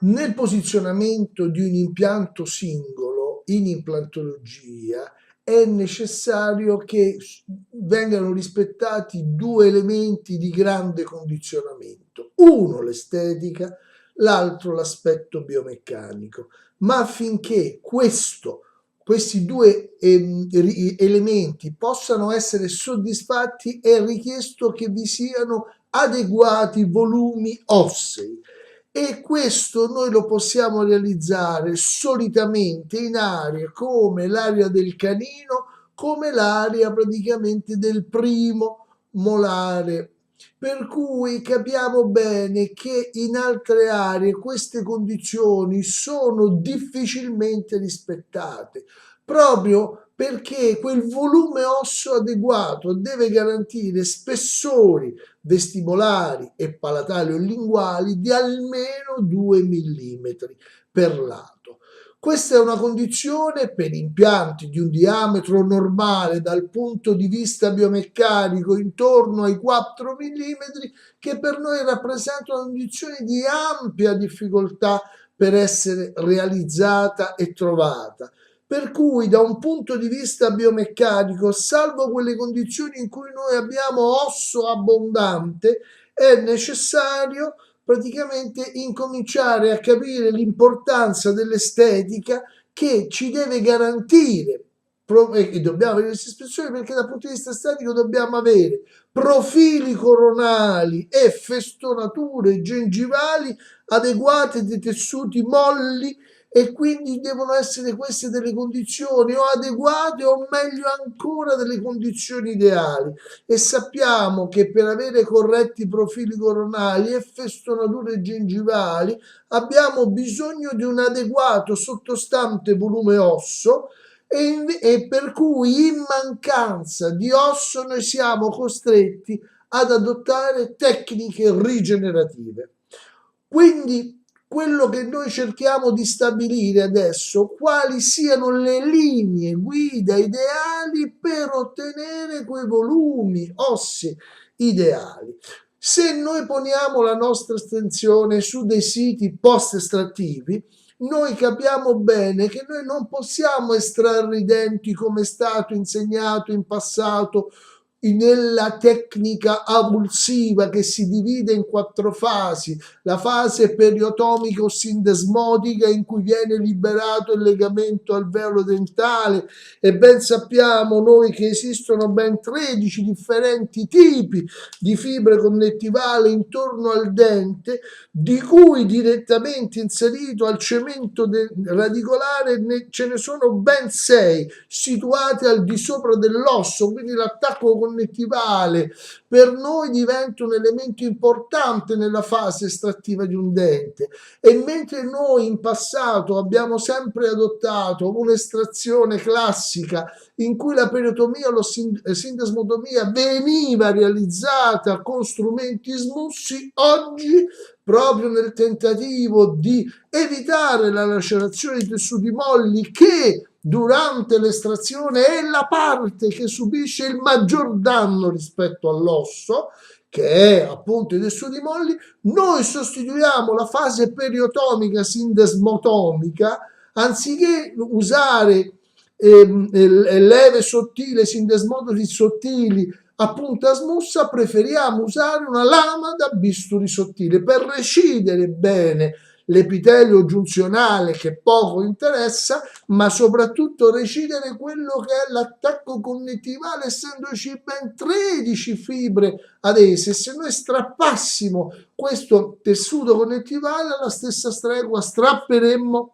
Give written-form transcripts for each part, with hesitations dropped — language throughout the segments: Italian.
Nel posizionamento di un impianto singolo in implantologia è necessario che vengano rispettati due elementi di grande condizionamento: uno l'estetica, l'altro l'aspetto biomeccanico. Ma affinché questi due elementi possano essere soddisfatti è richiesto che vi siano adeguati volumi ossei, e questo noi lo possiamo realizzare solitamente in aree come l'area del canino, come l'area praticamente del primo molare. Per cui capiamo bene che in altre aree queste condizioni sono difficilmente rispettate, proprio perché quel volume osseo adeguato deve garantire spessori vestibolari e palatali o linguali di almeno 2 mm per lato. Questa è una condizione per impianti di un diametro normale dal punto di vista biomeccanico intorno ai 4 mm, che per noi rappresenta una condizione di ampia difficoltà per essere realizzata e trovata. Per cui da un punto di vista biomeccanico, salvo quelle condizioni in cui noi abbiamo osso abbondante, è necessario praticamente incominciare a capire l'importanza dell'estetica che ci deve garantire, e dobbiamo avere queste espressioni perché dal punto di vista estetico dobbiamo avere profili coronali e festonature gengivali adeguate di tessuti molli, e quindi devono essere queste delle condizioni o adeguate o meglio ancora delle condizioni ideali, e sappiamo che per avere corretti profili coronali e festonature gengivali abbiamo bisogno di un adeguato sottostante volume osso, e per cui in mancanza di osso noi siamo costretti ad adottare tecniche rigenerative. Quindi quello che noi cerchiamo di stabilire adesso, quali siano le linee guida ideali per ottenere quei volumi ossei ideali. Se noi poniamo la nostra attenzione su dei siti post-estrattivi, noi capiamo bene che noi non possiamo estrarre i denti come è stato insegnato in passato nella tecnica avulsiva che si divide in 4 fasi: la fase periotomico-sindesmotica in cui viene liberato il legamento alveolo dentale, e ben sappiamo noi che esistono ben 13 differenti tipi di fibre connettivali intorno al dente, di cui direttamente inserito al cemento radicolare ce ne sono ben 6 situate al di sopra dell'osso, quindi l'attacco connettivale per noi diventa un elemento importante nella fase estrattiva di un dente. E mentre noi in passato abbiamo sempre adottato un'estrazione classica in cui la periotomia o la sindesmotomia veniva realizzata con strumenti smussi, oggi, proprio nel tentativo di evitare la lacerazione di tessuti molli, che durante l'estrazione è la parte che subisce il maggior danno rispetto all'osso, che è appunto i tessuti molli, noi sostituiamo la fase periotomica sindesmotomica, anziché usare leve sottili, sindesmotosi sottili a punta smussa, preferiamo usare una lama da bisturi sottile per recidere bene l'epitelio giunzionale, che poco interessa, ma soprattutto recidere quello che è l'attacco connettivale, essendoci ben 13 fibre adese. Se noi strappassimo questo tessuto connettivale, alla stessa stregua strapperemmo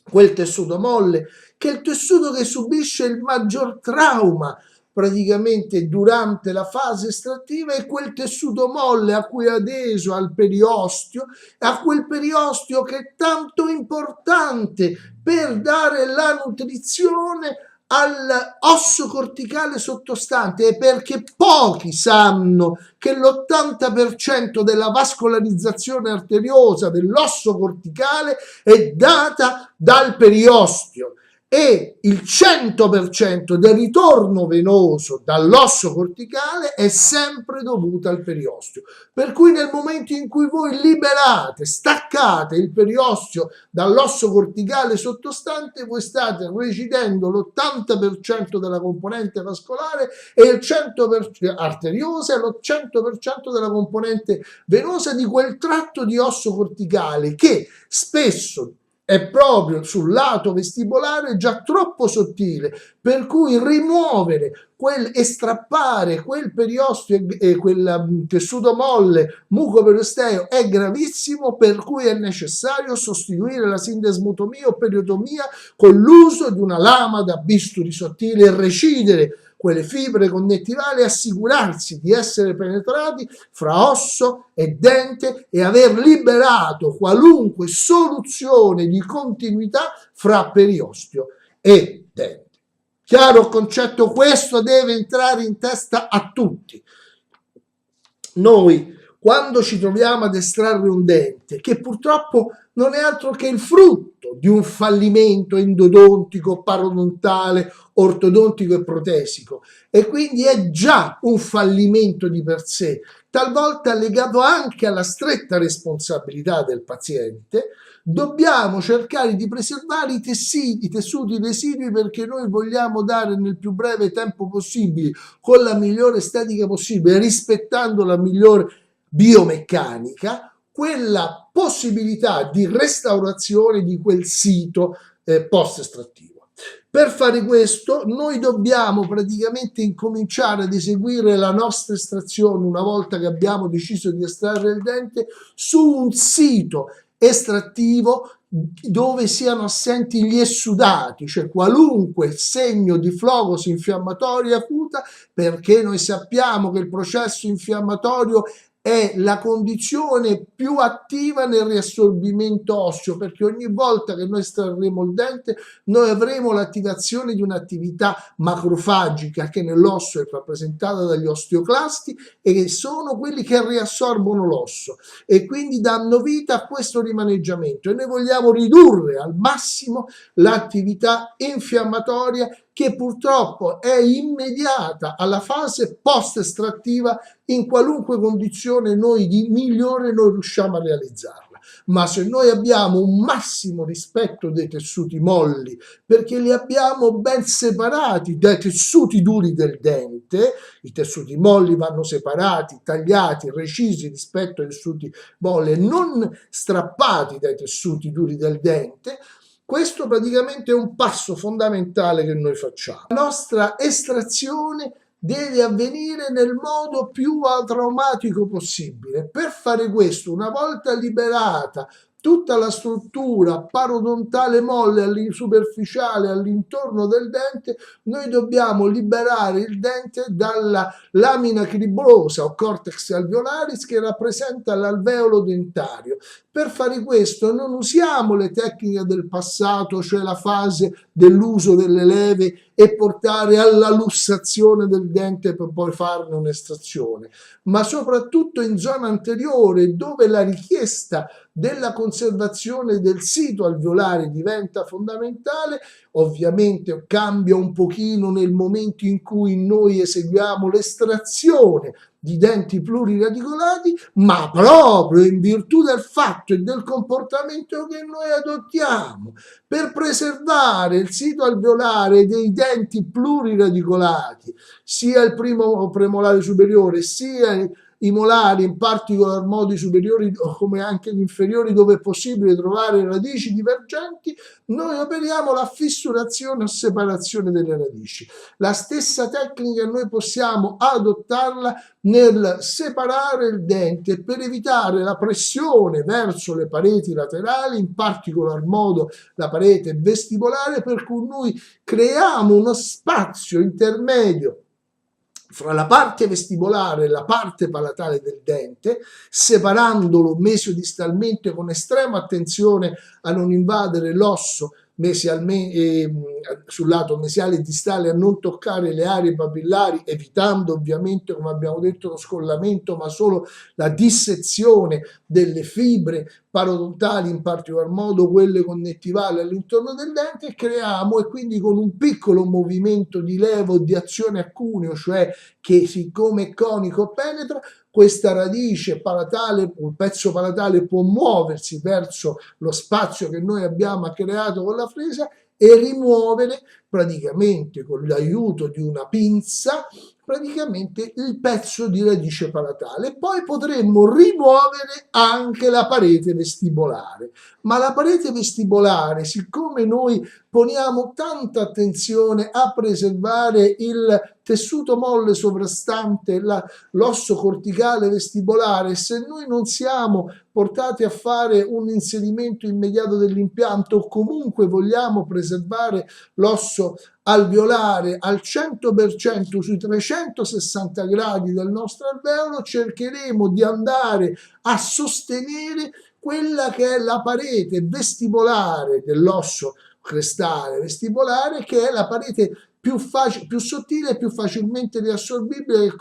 quel tessuto molle, che è il tessuto che subisce il maggior trauma praticamente durante la fase estrattiva, è quel tessuto molle a cui è adeso al periosteo, a quel periosteo che è tanto importante per dare la nutrizione all'osso corticale sottostante, e perché pochi sanno che l'80% della vascolarizzazione arteriosa dell'osso corticale è data dal periosteo, e il 100% del ritorno venoso dall'osso corticale è sempre dovuto al periosteo. Per cui nel momento in cui voi liberate, staccate il periosteo dall'osso corticale sottostante, voi state recidendo l'80% della componente vascolare e il 100% arteriosa e lo 100% della componente venosa di quel tratto di osso corticale che spesso è proprio sul lato vestibolare già troppo sottile, per cui rimuovere e strappare quel periosteo e quel tessuto molle mucoperosteo è gravissimo, per cui è necessario sostituire la sindesmotomia o periotomia con l'uso di una lama da bisturi sottile e recidere quelle fibre connettivali e assicurarsi di essere penetrati fra osso e dente e aver liberato qualunque soluzione di continuità fra periosteo e dente. Chiaro il concetto? Questo deve entrare in testa a tutti. Noi, quando ci troviamo ad estrarre un dente, che purtroppo non è altro che il frutto di un fallimento endodontico, parodontale, ortodontico e protesico, e quindi è già un fallimento di per sé, talvolta legato anche alla stretta responsabilità del paziente, dobbiamo cercare di preservare i tessuti residui, perché noi vogliamo dare nel più breve tempo possibile, con la migliore estetica possibile, rispettando la migliore biomeccanica, quella possibilità di restaurazione di quel sito post-estrattivo. Per fare questo noi dobbiamo praticamente incominciare ad eseguire la nostra estrazione, una volta che abbiamo deciso di estrarre il dente, su un sito estrattivo dove siano assenti gli essudati, cioè qualunque segno di flogosi infiammatoria acuta, perché noi sappiamo che il processo infiammatorio è la condizione più attiva nel riassorbimento osseo, perché ogni volta che noi estrarremo il dente noi avremo l'attivazione di un'attività macrofagica che nell'osso è rappresentata dagli osteoclasti e che sono quelli che riassorbono l'osso e quindi danno vita a questo rimaneggiamento, e noi vogliamo ridurre al massimo l'attività infiammatoria che purtroppo è immediata alla fase post-estrattiva in qualunque condizione noi di migliore noi riusciamo a realizzarla. Ma se noi abbiamo un massimo rispetto dei tessuti molli, perché li abbiamo ben separati dai tessuti duri del dente, i tessuti molli vanno separati, tagliati, recisi rispetto ai tessuti molli e non strappati dai tessuti duri del dente, questo praticamente è un passo fondamentale che noi facciamo. La nostra estrazione deve avvenire nel modo più atraumatico possibile. Per fare questo, una volta liberata tutta la struttura parodontale molle superficiale all'intorno del dente, noi dobbiamo liberare il dente dalla lamina cribrosa o cortex alveolaris che rappresenta l'alveolo dentario. Per fare questo non usiamo le tecniche del passato, cioè la fase dell'uso delle leve e portare alla lussazione del dente per poi farne un'estrazione, ma soprattutto in zona anteriore, dove la richiesta della conservazione del sito alveolare diventa fondamentale. Ovviamente cambia un pochino nel momento in cui noi eseguiamo l'estrazione di denti pluriradicolati, ma proprio in virtù del fatto e del comportamento che noi adottiamo per preservare il sito alveolare dei denti pluriradicolati, sia il primo premolare superiore sia i molari, in particolar modo i superiori come anche gli inferiori, dove è possibile trovare radici divergenti, noi operiamo la fissurazione o separazione delle radici. La stessa tecnica noi possiamo adottarla nel separare il dente per evitare la pressione verso le pareti laterali, in particolar modo la parete vestibolare, per cui noi creiamo uno spazio intermedio fra la parte vestibolare e la parte palatale del dente, separandolo mesiodistalmente con estrema attenzione a non invadere l'osso sul lato mesiale e distale a non toccare le aree papillari, evitando ovviamente, come abbiamo detto, lo scollamento, ma solo la dissezione delle fibre parodontali, in particolar modo quelle connettivali all'intorno del dente, e creiamo, e quindi con un piccolo movimento di levo di azione a cuneo, cioè che siccome è conico penetra, questa radice palatale, un pezzo palatale può muoversi verso lo spazio che noi abbiamo creato con la fresa e rimuovere praticamente con l'aiuto di una pinza praticamente il pezzo di radice palatale. Poi potremmo rimuovere anche la parete vestibolare, ma la parete vestibolare, siccome noi poniamo tanta attenzione a preservare il tessuto molle sovrastante l'osso corticale vestibolare, se noi non siamo portati a fare un inserimento immediato dell'impianto o comunque vogliamo preservare l'osso alveolare al 100% sui 360 gradi del nostro alveolo, cercheremo di andare a sostenere quella che è la parete vestibolare dell'osso crestale vestibolare, che è la parete più sottile e più facilmente riassorbibile,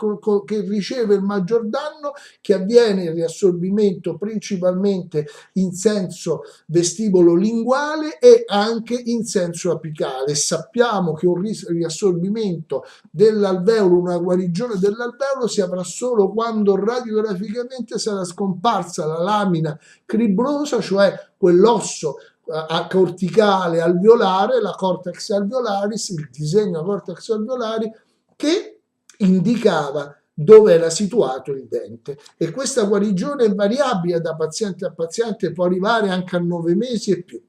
che riceve il maggior danno, che avviene il riassorbimento principalmente in senso vestibolo linguale e anche in senso apicale. Sappiamo che un riassorbimento dell'alveolo, una guarigione dell'alveolo, si avrà solo quando radiograficamente sarà scomparsa la lamina cribrosa, cioè quell'osso corticale alveolare, la cortex alveolaris, il disegno cortex alveolari che indicava dove era situato il dente. E questa guarigione è variabile da paziente a paziente, può arrivare anche a 9 mesi e più.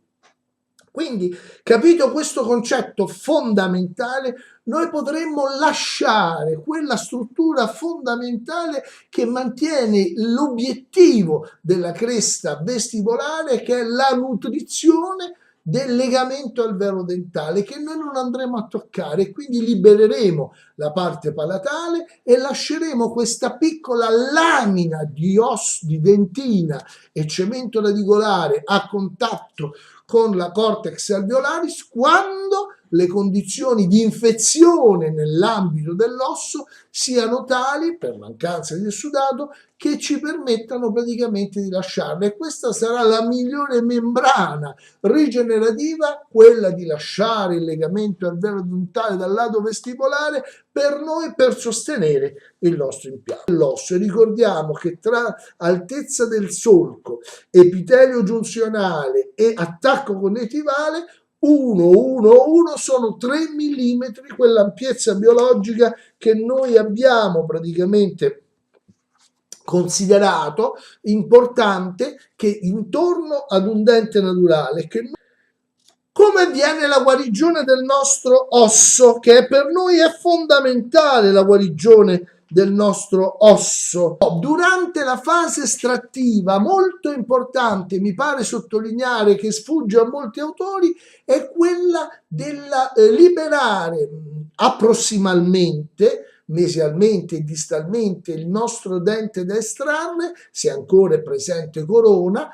Quindi, capito questo concetto fondamentale, noi potremmo lasciare quella struttura fondamentale che mantiene l'obiettivo della cresta vestibolare, che è la nutrizione del legamento alveolo-dentale, che noi non andremo a toccare, quindi libereremo la parte palatale e lasceremo questa piccola lamina di dentina e cemento radicolare a contatto con la cortex alveolaris quando le condizioni di infezione nell'ambito dell'osso siano tali, per mancanza di sudato, che ci permettano praticamente di lasciarla. E questa sarà la migliore membrana rigenerativa, quella di lasciare il legamento alveolo-dentale dal lato vestibolare per noi, per sostenere il nostro impianto. L'osso, ricordiamo che tra altezza del solco, epitelio giunzionale e attacco connettivale 1 sono 3 mm, quell'ampiezza biologica che noi abbiamo praticamente considerato importante, che intorno ad un dente naturale. Come avviene la guarigione del nostro osso, che per noi è fondamentale, la guarigione del nostro osso? Durante la fase estrattiva, molto importante, mi pare sottolineare, che sfugge a molti autori, è quella della liberare approssimalmente, mesialmente e distalmente, il nostro dente da estrarre, se ancora è presente corona.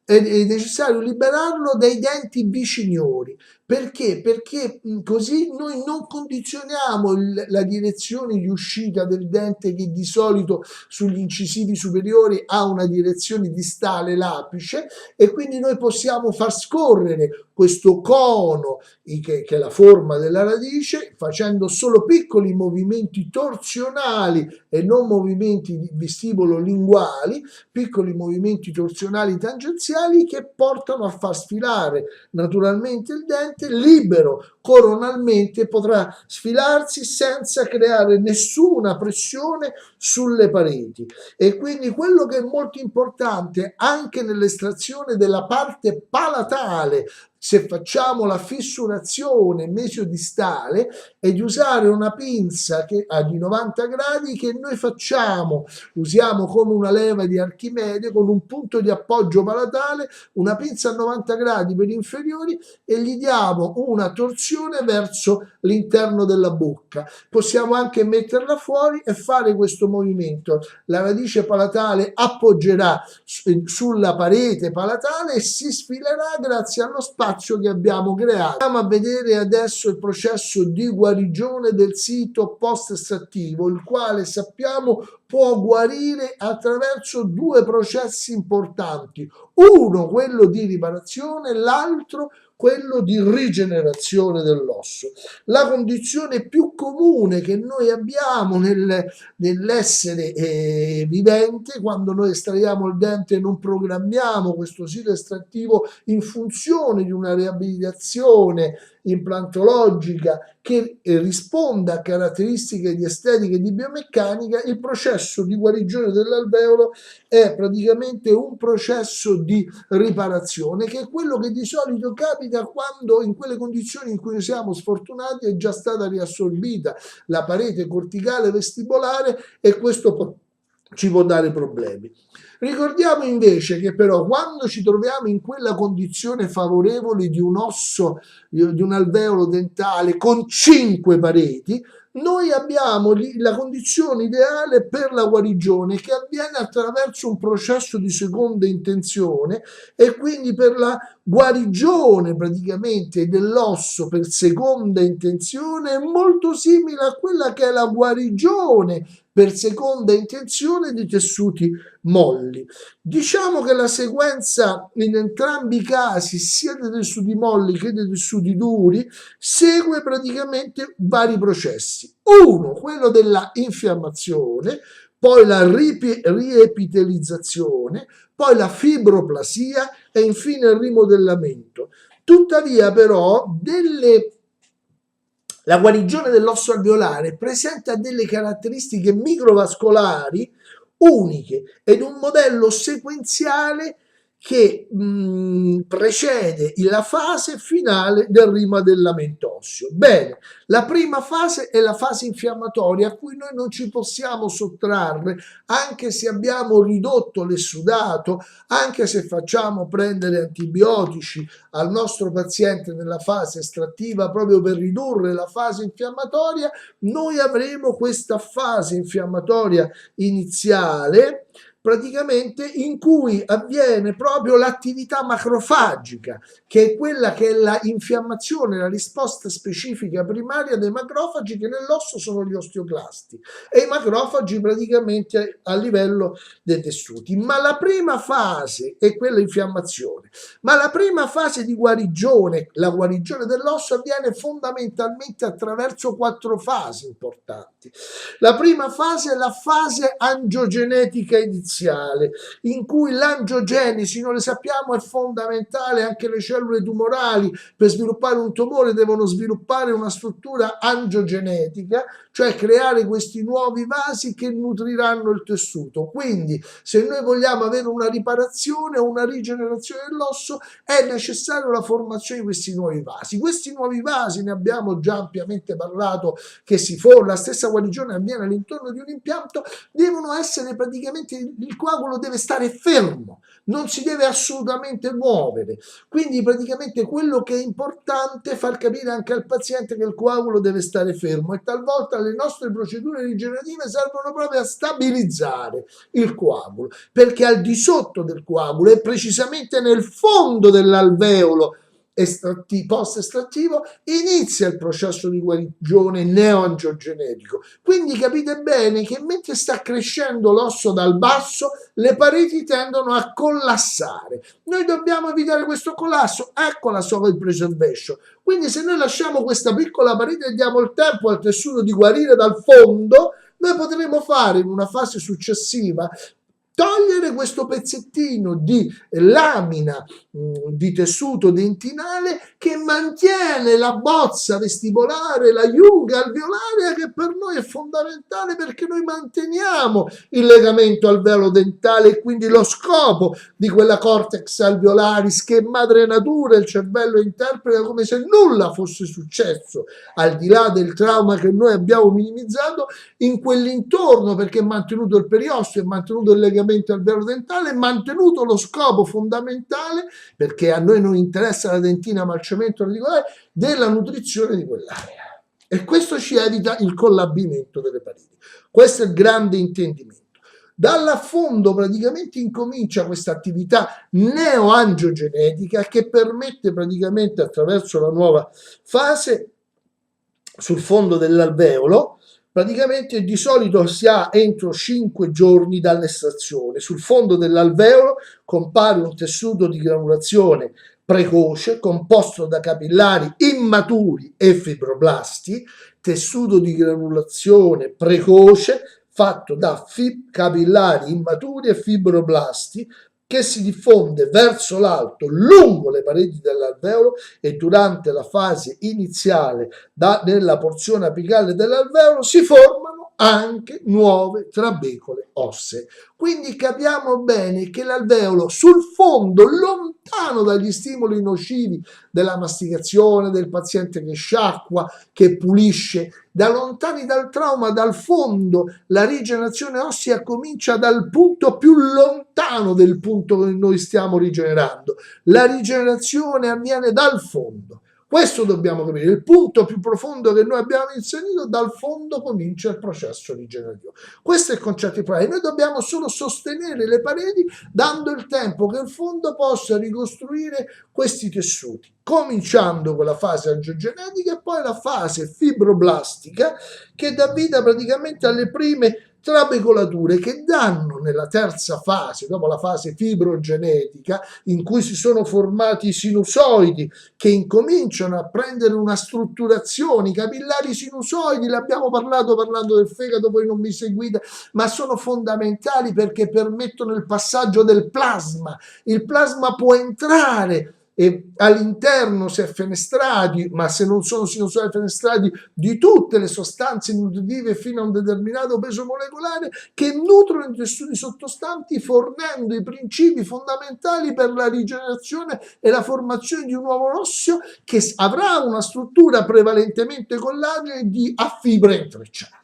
È necessario liberarlo dai denti viciniori. Perché? Perché così noi non condizioniamo la direzione di uscita del dente, che di solito sugli incisivi superiori ha una direzione distale, l'apice, e quindi noi possiamo far scorrere questo cono che è la forma della radice, facendo solo piccoli movimenti torzionali e non movimenti di vestibolo linguali, piccoli movimenti torzionali tangenziali che portano a far sfilare naturalmente il dente libero coronalmente, potrà sfilarsi senza creare nessuna pressione sulle pareti. E quindi quello che è molto importante anche nell'estrazione della parte palatale, se facciamo la fissurazione mesiodistale, è di usare una pinza di 90 gradi che noi usiamo come una leva di Archimede, con un punto di appoggio palatale, una pinza a 90 gradi per inferiori, e gli diamo una torsione verso l'interno della bocca. Possiamo anche metterla fuori e fare questo movimento. La radice palatale appoggerà sulla parete palatale e si sfilerà grazie allo spazio spazio che abbiamo creato. Andiamo a vedere adesso il processo di guarigione del sito post-estrattivo, il quale sappiamo può guarire attraverso due processi importanti, uno quello di riparazione, l'altro quello di rigenerazione dell'osso. La condizione più comune che noi abbiamo nell'essere vivente, quando noi estraiamo il dente e non programmiamo questo sito estrattivo in funzione di una riabilitazione implantologica che risponda a caratteristiche di estetica e di biomeccanica, il processo di guarigione dell'alveolo è praticamente un processo di riparazione, che è quello che di solito capita quando in quelle condizioni in cui siamo sfortunati è già stata riassorbita la parete corticale vestibolare e questo ci può dare problemi. Ricordiamo invece che però quando ci troviamo in quella condizione favorevole di un osso, di un alveolo dentale con 5 pareti, noi abbiamo la condizione ideale per la guarigione, che avviene attraverso un processo di seconda intenzione, e quindi per la guarigione praticamente dell'osso per seconda intenzione è molto simile a quella che è la guarigione per seconda intenzione di tessuti molli. Diciamo che la sequenza in entrambi i casi, sia dei tessuti molli che dei tessuti duri, segue praticamente vari processi. Uno, quello della infiammazione, poi la riepitelizzazione, poi la fibroplasia e infine il rimodellamento. Tuttavia però la guarigione dell'osso alveolare presenta delle caratteristiche microvascolari uniche ed un modello sequenziale che precede la fase finale del rimodellamento osseo. Bene, la prima fase è la fase infiammatoria, a cui noi non ci possiamo sottrarre, anche se abbiamo ridotto l'essudato, anche se facciamo prendere antibiotici al nostro paziente nella fase estrattiva proprio per ridurre la fase infiammatoria, noi avremo questa fase infiammatoria iniziale praticamente in cui avviene proprio l'attività macrofagica, che è quella che è la infiammazione, la risposta specifica primaria dei macrofagi, che nell'osso sono gli osteoclasti, e i macrofagi praticamente a livello dei tessuti. Ma la prima fase è quella infiammazione, ma la prima fase di guarigione, la guarigione dell'osso, avviene fondamentalmente attraverso 4 fasi importanti. La prima fase è la fase angiogenetica iniziale, in cui l'angiogenesi, noi le sappiamo, è fondamentale. Anche le cellule tumorali per sviluppare un tumore devono sviluppare una struttura angiogenetica, cioè creare questi nuovi vasi che nutriranno il tessuto. Quindi se noi vogliamo avere una riparazione o una rigenerazione dell'osso è necessaria la formazione di questi nuovi vasi. Questi nuovi vasi, ne abbiamo già ampiamente parlato, che la stessa guarigione avviene all'intorno di un impianto, devono essere praticamente, il coagulo deve stare fermo, non si deve assolutamente muovere. Quindi praticamente quello che è importante è far capire anche al paziente che il coagulo deve stare fermo, e talvolta le nostre procedure rigenerative servono proprio a stabilizzare il coagulo, perché al di sotto del coagulo e precisamente nel fondo dell'alveolo post-estrattivo inizia il processo di guarigione neoangiogenetico. Quindi capite bene che mentre sta crescendo l'osso dal basso, le pareti tendono a collassare. Noi dobbiamo evitare questo collasso, ecco la soil preservation. Quindi se noi lasciamo questa piccola parete e diamo il tempo al tessuto di guarire dal fondo, noi potremo fare in una fase successiva togliere questo pezzettino di lamina di tessuto dentinale che mantiene la bozza vestibolare, la giunga alveolare, che per noi è fondamentale, perché noi manteniamo il legamento alveolo-dentale e quindi lo scopo di quella cortex alveolaris che madre natura, il cervello, interpreta come se nulla fosse successo, al di là del trauma che noi abbiamo minimizzato in quell'intorno, perché è mantenuto il periosteo, è mantenuto il legamento alveolo-dentale, è mantenuto lo scopo fondamentale, perché a noi non interessa la dentina ma il cemento radicolare, della nutrizione di quell'area, e questo ci evita il collabimento delle pareti. Questo è il grande intendimento. Dall'affondo praticamente incomincia questa attività neoangiogenetica che permette praticamente attraverso la nuova fase sul fondo dell'alveolo, praticamente di solito si ha entro 5 giorni dall'estrazione. Sul fondo dell'alveolo compare un tessuto di granulazione precoce composto da capillari immaturi e fibroblasti, tessuto di granulazione precoce fatto da capillari immaturi e fibroblasti che si diffonde verso l'alto lungo le pareti dell'alveolo e durante la fase iniziale nella porzione apicale dell'alveolo si formano anche nuove trabecole ossee. Quindi capiamo bene che l'alveolo sul fondo, lontano dagli stimoli nocivi della masticazione, del paziente che sciacqua, che pulisce, da lontani dal trauma, dal fondo, la rigenerazione ossea comincia dal punto più lontano del punto che noi stiamo rigenerando. La rigenerazione avviene dal fondo. Questo dobbiamo capire, il punto più profondo che noi abbiamo inserito, dal fondo comincia il processo rigenerativo. Questo è il concetto principale. Noi dobbiamo solo sostenere le pareti dando il tempo che il fondo possa ricostruire questi tessuti, cominciando con la fase angiogenetica e poi la fase fibroblastica che dà vita praticamente alle prime trabecolature che danno nella terza fase, dopo la fase fibrogenetica, in cui si sono formati i sinusoidi che incominciano a prendere una strutturazione, i capillari sinusoidi, l'abbiamo parlando del fegato, voi non mi seguite, ma sono fondamentali perché permettono il passaggio del plasma. Il plasma può entrare e all'interno, se fenestrati, ma se non sono sinusoidi fenestrati, di tutte le sostanze nutritive fino a un determinato peso molecolare che nutrono i tessuti sottostanti, fornendo i principi fondamentali per la rigenerazione e la formazione di un nuovo osseo che avrà una struttura prevalentemente collagene a fibre intrecciate.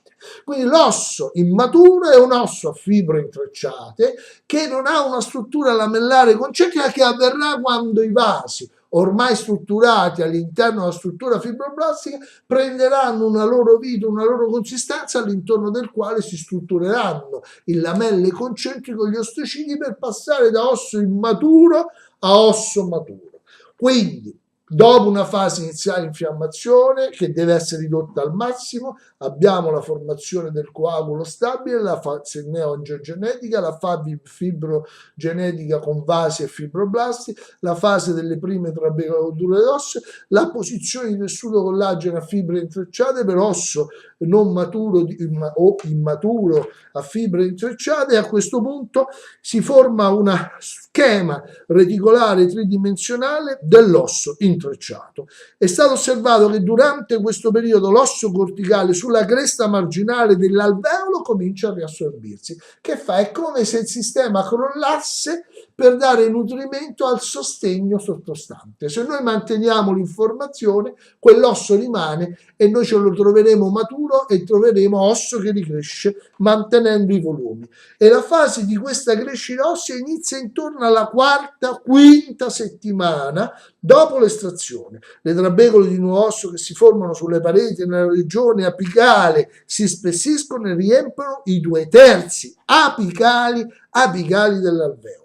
Quindi l'osso immaturo è un osso a fibre intrecciate che non ha una struttura lamellare concentrica che avverrà quando i vasi ormai strutturati all'interno della struttura fibroblastica prenderanno una loro vita, una loro consistenza all'intorno del quale si struttureranno il lamelle concentrico, gli osteocidi per passare da osso immaturo a osso maturo. Quindi dopo una fase iniziale di infiammazione che deve essere ridotta al massimo, abbiamo la formazione del coagulo stabile, la fase neoangiogenetica, la fase fibrogenetica con vasi e fibroblasti, la fase delle prime trabecolature ossee, la posizione di tessuto collagene a fibre intrecciate per osso non maturo o immaturo a fibre intrecciate, e a questo punto si forma una schema reticolare tridimensionale dell'osso intrecciato. È stato osservato che durante questo periodo l'osso corticale sulla cresta marginale dell'alveolo comincia a riassorbirsi. Che fa? È come se il sistema crollasse per dare nutrimento al sostegno sottostante. Se noi manteniamo l'informazione, quell'osso rimane e noi ce lo troveremo maturo e troveremo osso che ricresce mantenendo i volumi. E la fase di questa crescita ossea inizia intorno alla quarta, quinta settimana dopo l'estrazione. Le trabecole di nuovo osso che si formano sulle pareti nella regione apicale si spessiscono e riempiono i 2/3 apicali dell'alveolo.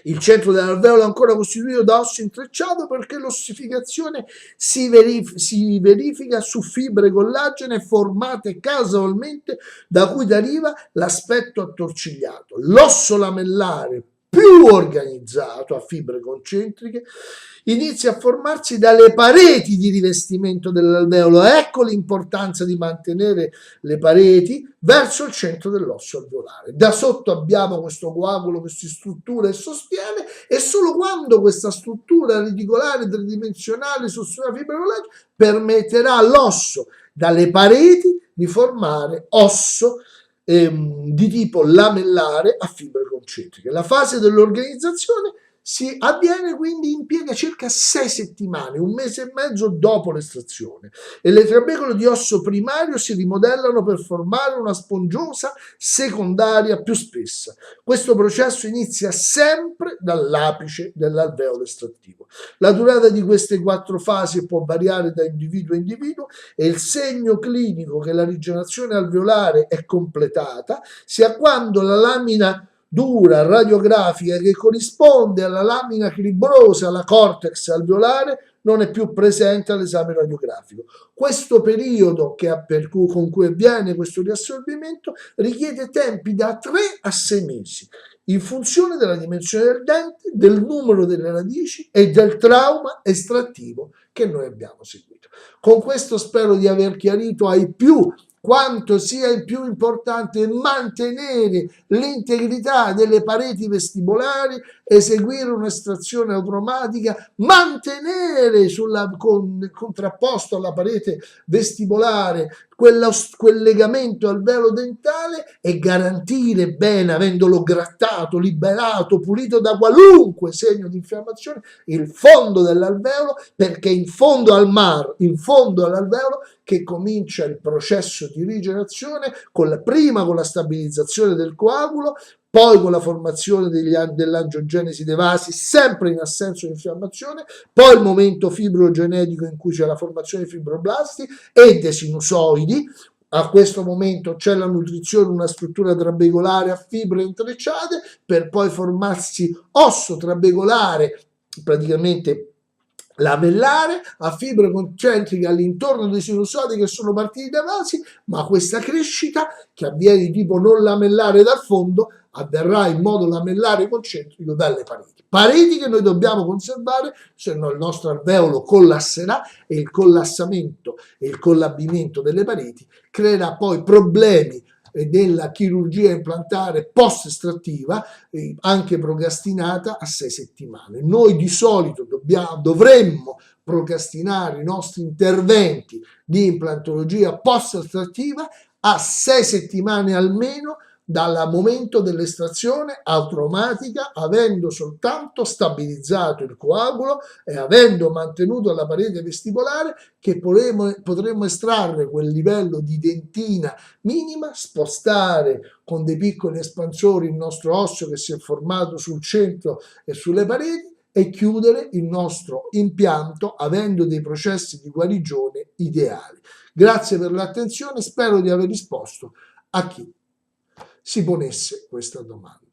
Il centro dell'alveolo è ancora costituito da osso intrecciato perché l'ossificazione si verifica su fibre collagene formate casualmente, da cui deriva l'aspetto attorcigliato. L'osso lamellare più organizzato a fibre concentriche inizia a formarsi dalle pareti di rivestimento dell'alveolo. Ecco l'importanza di mantenere le pareti verso il centro dell'osso alveolare. Da sotto abbiamo questo coagulo che si struttura e sostiene, e solo quando questa struttura reticolare tridimensionale sostiene la fibra collagene permetterà all'osso dalle pareti di formare osso di tipo lamellare a fibre concentriche. La fase dell'organizzazione Si avviene quindi, impiega circa 6 settimane, un mese e mezzo dopo l'estrazione, e le trabecole di osso primario si rimodellano per formare una spongiosa secondaria più spessa. Questo processo inizia sempre dall'apice dell'alveolo estrattivo. La durata di queste 4 fasi può variare da individuo a individuo e il segno clinico che la rigenerazione alveolare è completata sia quando la lamina dura radiografica che corrisponde alla lamina cribrosa, la cortex alveolare, non è più presente all'esame radiografico. Questo periodo con cui avviene questo riassorbimento richiede tempi da 3 a 6 mesi, in funzione della dimensione del dente, del numero delle radici e del trauma estrattivo che noi abbiamo seguito. Con questo spero di aver chiarito ai più quanto sia più importante mantenere l'integrità delle pareti vestibolari, eseguire un'estrazione automatica, mantenere contrapposto alla parete vestibolare quel legamento al velo dentale e garantire bene, avendolo grattato, liberato, pulito da qualunque segno di infiammazione, il fondo dell'alveolo, perché in fondo all'alveolo che comincia il processo di rigenerazione prima con la stabilizzazione del coagulo, poi con la formazione dell'angiogenesi dei vasi, sempre in assenza di infiammazione, poi il momento fibrogenetico in cui c'è la formazione di fibroblasti e dei sinusoidi. A questo momento c'è la nutrizione, una struttura trabecolare a fibre intrecciate, per poi formarsi osso trabecolare praticamente lamellare a fibre concentriche all'intorno dei sinusoidi che sono partiti dai vasi, ma questa crescita che avviene di tipo non lamellare dal fondo avverrà in modo lamellare concentrico dalle pareti che noi dobbiamo conservare, se no il nostro alveolo collasserà e il collassamento e il collabimento delle pareti creerà poi problemi della chirurgia implantare post-estrattiva, anche procrastinata a 6 settimane. Noi di solito dovremmo procrastinare i nostri interventi di implantologia post-estrattiva a 6 settimane almeno dal momento dell'estrazione automatica, avendo soltanto stabilizzato il coagulo e avendo mantenuto la parete vestibolare, che potremo estrarre quel livello di dentina minima, spostare con dei piccoli espansori il nostro osso che si è formato sul centro e sulle pareti e chiudere il nostro impianto avendo dei processi di guarigione ideali. Grazie per l'attenzione, spero di aver risposto a chi si ponesse questa domanda.